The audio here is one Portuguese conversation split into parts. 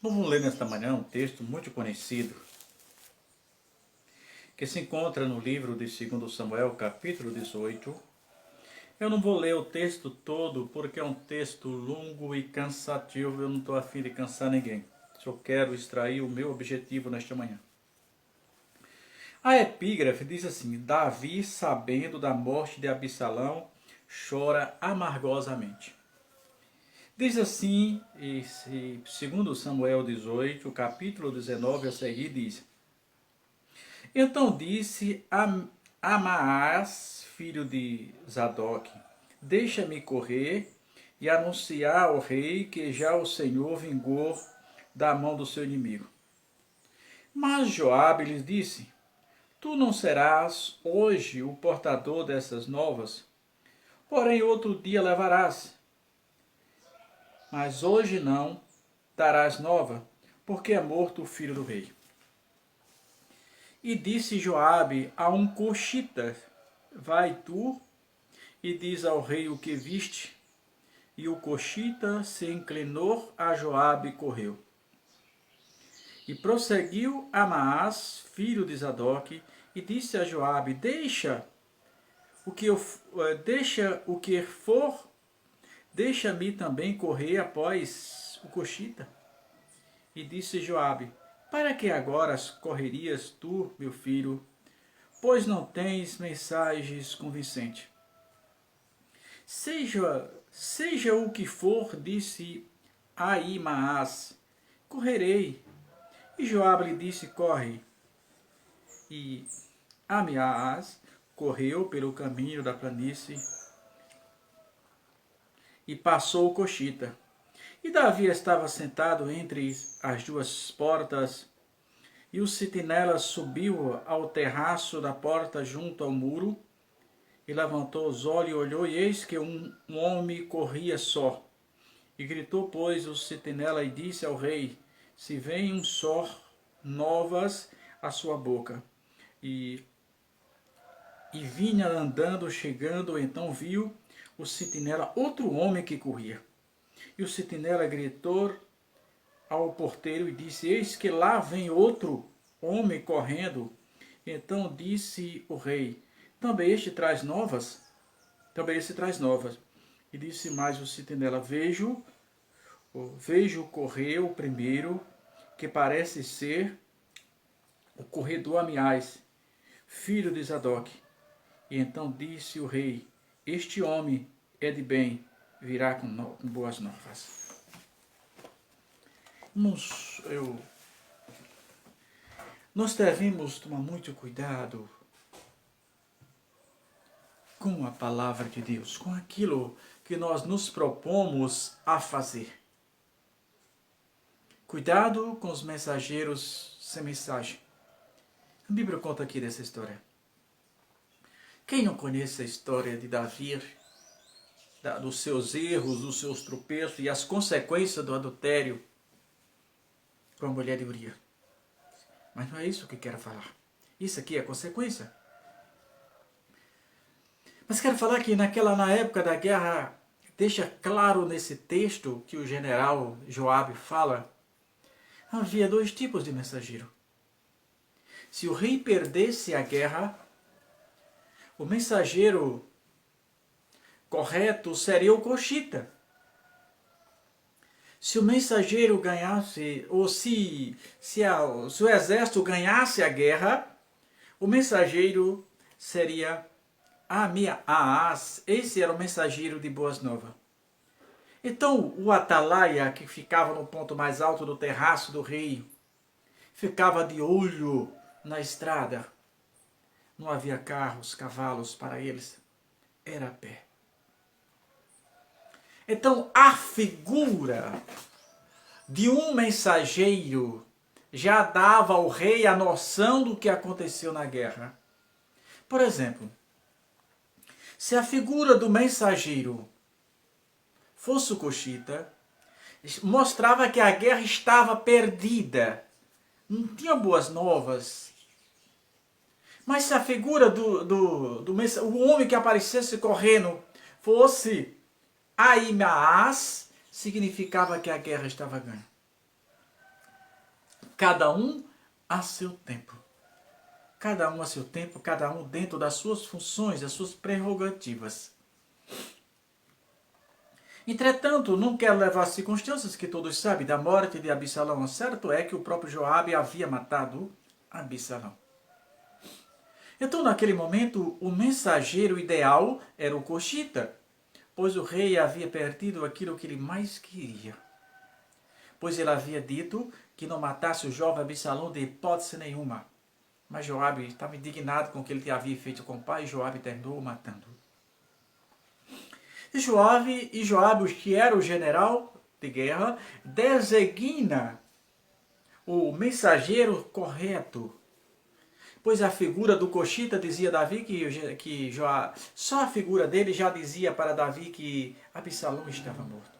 Vamos ler nesta manhã um texto muito conhecido, que se encontra no livro de 2 Samuel, capítulo 18. Eu não vou ler o texto todo, porque é um texto longo e cansativo, eu não estou a fim de cansar ninguém. Só quero extrair o meu objetivo nesta manhã. A epígrafe diz assim: Davi, sabendo da morte de Absalão, chora amargosamente. Diz assim, segundo Samuel 18, capítulo 19 a seguir, diz: Então disse Amaás, filho de Zadok: Deixa-me correr e anunciar ao rei que já o Senhor vingou da mão do seu inimigo. Mas Joabe lhes disse: Tu não serás hoje o portador dessas novas, porém outro dia levarás. Mas hoje não darás nova, porque é morto o filho do rei. E disse Joabe a um coxita: Vai tu e diz ao rei o que viste. E o coxita se inclinou a Joabe e correu. E prosseguiu Amaás, filho de Zadok, e disse a Joabe: Deixa o que for, deixa-me também correr após o coxita. E disse Joabe: Para que agora correrias tu, meu filho, pois não tens mensagens convincentes? Seja o que for, disse Ahimaás, correrei. E Joabe lhe disse: Corre. E Ahimaás correu pelo caminho da planície e passou o coxita. E Davi estava sentado entre as duas portas, e o sentinela subiu ao terraço da porta junto ao muro, e levantou os olhos e olhou, e eis que um homem corria só. E gritou, pois, o sentinela e disse ao rei: Se vem um só novas à sua boca. E vinha andando, chegando, então viu o sentinela outro homem que corria. E o sentinela gritou ao porteiro e disse: Eis que lá vem outro homem correndo. Então disse o rei: Também este traz novas? Também este traz novas. E disse mais o sentinela: Vejo correr o primeiro, que parece ser o corredor Amiás, filho de Zadok. E então disse o rei: Este homem é de bem, virá com boas novas. Nós devemos tomar muito cuidado com a palavra de Deus, com aquilo que nós nos propomos a fazer. Cuidado com os mensageiros sem mensagem. A Bíblia conta aqui dessa história. Quem não conhece a história de Davi, dos seus erros, dos seus tropeços e as consequências do adultério com a mulher de Urias? Mas não é isso que quero falar. Isso aqui é a consequência. Mas quero falar que na época da guerra, deixa claro nesse texto que o general Joabe fala, havia dois tipos de mensageiro. Se o rei perdesse a guerra, o mensageiro correto seria o coxita. Se o mensageiro ganhasse, ou se o exército ganhasse a guerra, o mensageiro seria Amiás. Esse era o mensageiro de boas novas. Então o atalaia, que ficava no ponto mais alto do terraço do rei, ficava de olho na estrada. Não havia carros, cavalos para eles, era a pé. Então a figura de um mensageiro já dava ao rei a noção do que aconteceu na guerra. Por exemplo, se a figura do mensageiro fosse o coxita, mostrava que a guerra estava perdida, não tinha boas novas. Mas se a figura o homem que aparecesse correndo fosse Ahimaás, significava que a guerra estava ganha. Cada um a seu tempo. Cada um a seu tempo, cada um dentro das suas funções, das suas prerrogativas. Entretanto, não quero levar as circunstâncias que todos sabem da morte de Absalão. Certo é que o próprio Joabe havia matado Absalão. Então, naquele momento, o mensageiro ideal era o Coxita, pois o rei havia perdido aquilo que ele mais queria. Pois ele havia dito que não matasse o jovem Absalão de hipótese nenhuma. Mas Joabe estava indignado com o que ele havia feito com o pai e Joabe terminou matando. E Joabe, que era o general de guerra, designa o mensageiro correto. Pois a figura do Coxita dizia Davi que só a figura dele já dizia para Davi que Absalão estava morto.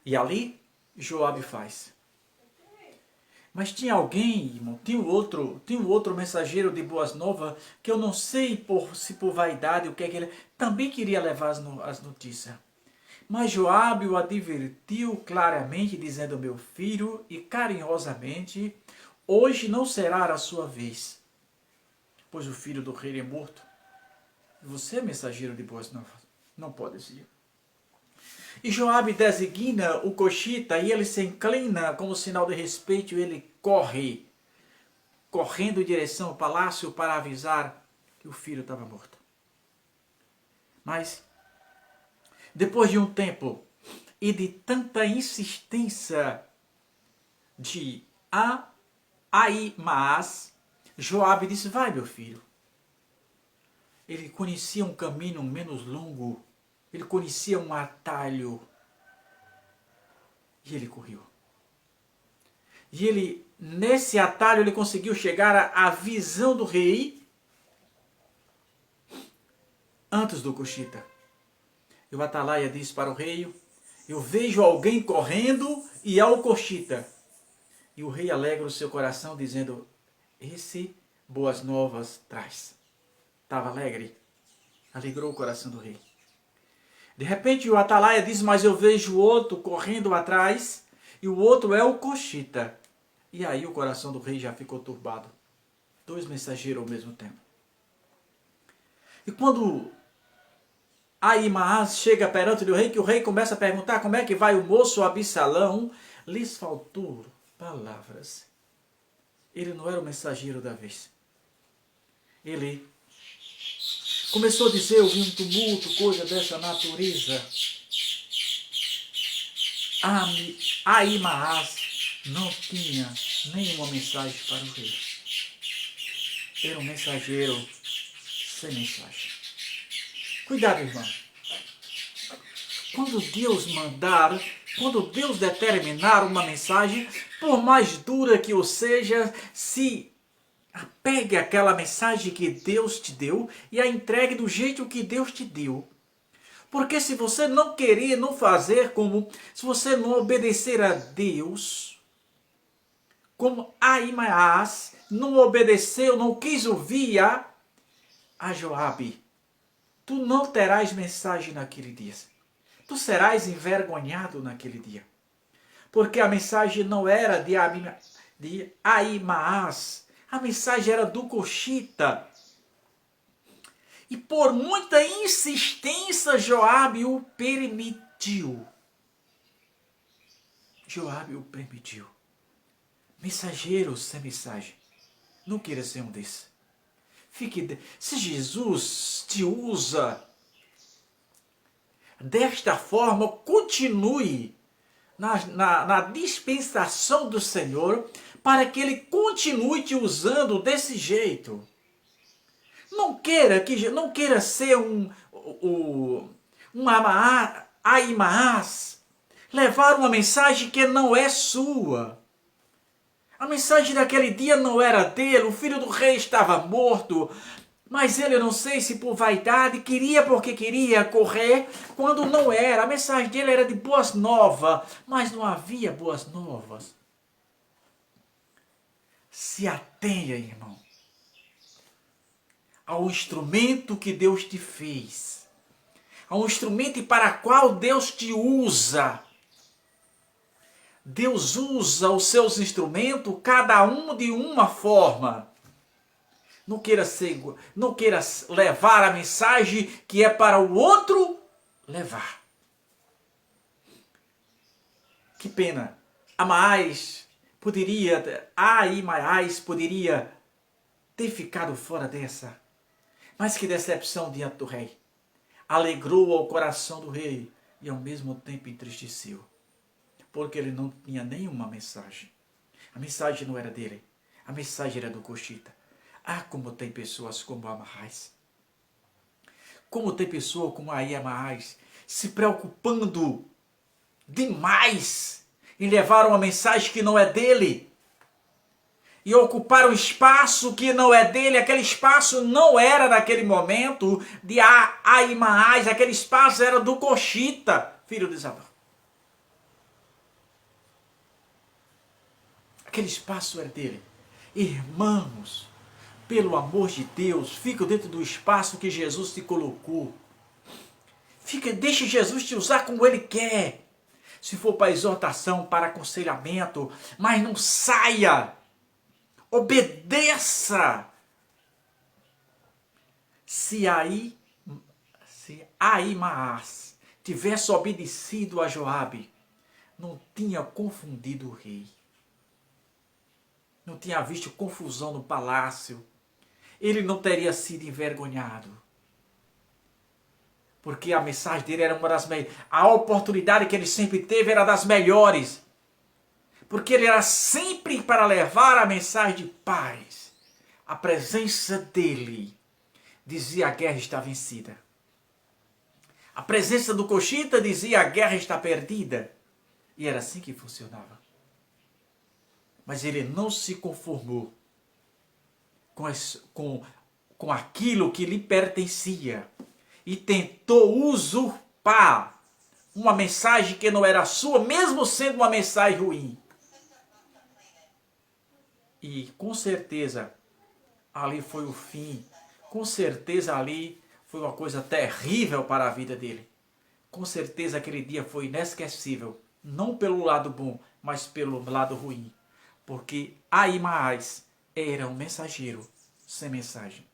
E ali Joabe faz. Mas tinha alguém, irmão, tinha um outro mensageiro de boas novas, que eu não sei se por vaidade o que é que ele também queria levar as notícias. Mas Joabe o advertiu claramente, dizendo: meu filho, e carinhosamente, hoje não será a sua vez, pois o filho do rei é morto. Você é mensageiro de boas novas, não pode ir. E Joabe designa o Coxita e ele se inclina como sinal de respeito e ele correndo em direção ao palácio para avisar que o filho estava morto. Mas, depois de um tempo e de tanta insistência de Ahimaaz, Joabe disse: vai, meu filho. Ele conhecia um caminho menos longo. Ele conhecia um atalho. E ele correu. E ele, nesse atalho, ele conseguiu chegar à visão do rei antes do Coxita. E o atalaia disse para o rei: eu vejo alguém correndo e é o Coxita. E o rei alegra o seu coração, dizendo: esse boas novas traz. Estava alegre. Alegrou o coração do rei. De repente o atalaia diz: mas eu vejo outro correndo atrás, e o outro é o Coxita. E aí o coração do rei já ficou turbado. Dois mensageiros ao mesmo tempo. E quando Ahimaaz chega perante o rei, que o rei começa a perguntar como é que vai o moço Absalão, lhes faltou palavras. Ele não era o mensageiro da vez. Ele começou a dizer: eu vi um tumulto, coisa dessa natureza. Ahimaaz não tinha nenhuma mensagem para o rei. Era um mensageiro sem mensagem. Cuidado, irmão. Quando Deus mandar, quando Deus determinar uma mensagem, por mais dura que o seja, se apegue àquela mensagem que Deus te deu e a entregue do jeito que Deus te deu. Porque se você não querer, não fazer se você não obedecer a Deus, como Ahimaaz não obedeceu, não quis ouvir a Joabe, tu não terás mensagem naquele dia. Tu serás envergonhado naquele dia. Porque a mensagem não era de Ahimaaz, a mensagem era do Coxita. E por muita insistência, Joabe o permitiu. Joabe o permitiu. Mensageiro sem mensagem. Não queira ser um desses. Se Jesus te usa desta forma, continue na dispensação do Senhor, para que Ele continue te usando desse jeito. Não queira ser um Ahimaaz, levar uma mensagem que não é sua. A mensagem daquele dia não era dele, o filho do rei estava morto, mas ele, não sei se por vaidade, queria porque queria correr, quando não era. A mensagem dele era de boas novas, mas não havia boas novas. Se atenha, irmão, ao instrumento que Deus te fez, ao instrumento para o qual Deus te usa. Deus usa os seus instrumentos, cada um de uma forma. Não queira levar a mensagem que é para o outro levar. Que pena. Amaás poderia ter ficado fora dessa. Mas que decepção diante do rei. Alegrou ao coração do rei e ao mesmo tempo entristeceu. Porque ele não tinha nenhuma mensagem. A mensagem não era dele. A mensagem era do Coxita. Ah, como tem pessoas como Amaás. Como tem pessoa como Amaás se preocupando demais em levar uma mensagem que não é dele. E ocupar um espaço que não é dele. Aquele espaço não era naquele momento de Amaás. Aquele espaço era do Coxita, filho de Zadok. Aquele espaço era dele. Irmãos, pelo amor de Deus, fica dentro do espaço que Jesus te colocou. Deixe Jesus te usar como Ele quer. Se for para exortação, para aconselhamento, mas não saia. Obedeça. Se Ahimaás tivesse obedecido a Joabe, não tinha confundido o rei. Não tinha visto confusão no palácio. Ele não teria sido envergonhado. Porque a mensagem dele era uma das melhores. A oportunidade que ele sempre teve era das melhores. Porque ele era sempre para levar a mensagem de paz. A presença dele dizia: a guerra está vencida. A presença do Coxita dizia: a guerra está perdida. E era assim que funcionava. Mas ele não se conformou com aquilo que lhe pertencia. E tentou usurpar uma mensagem que não era sua, mesmo sendo uma mensagem ruim. E com certeza ali foi o fim. Com certeza ali foi uma coisa terrível para a vida dele. Com certeza aquele dia foi inesquecível. Não pelo lado bom, mas pelo lado ruim. Porque Ahimaás era um mensageiro sem mensagem.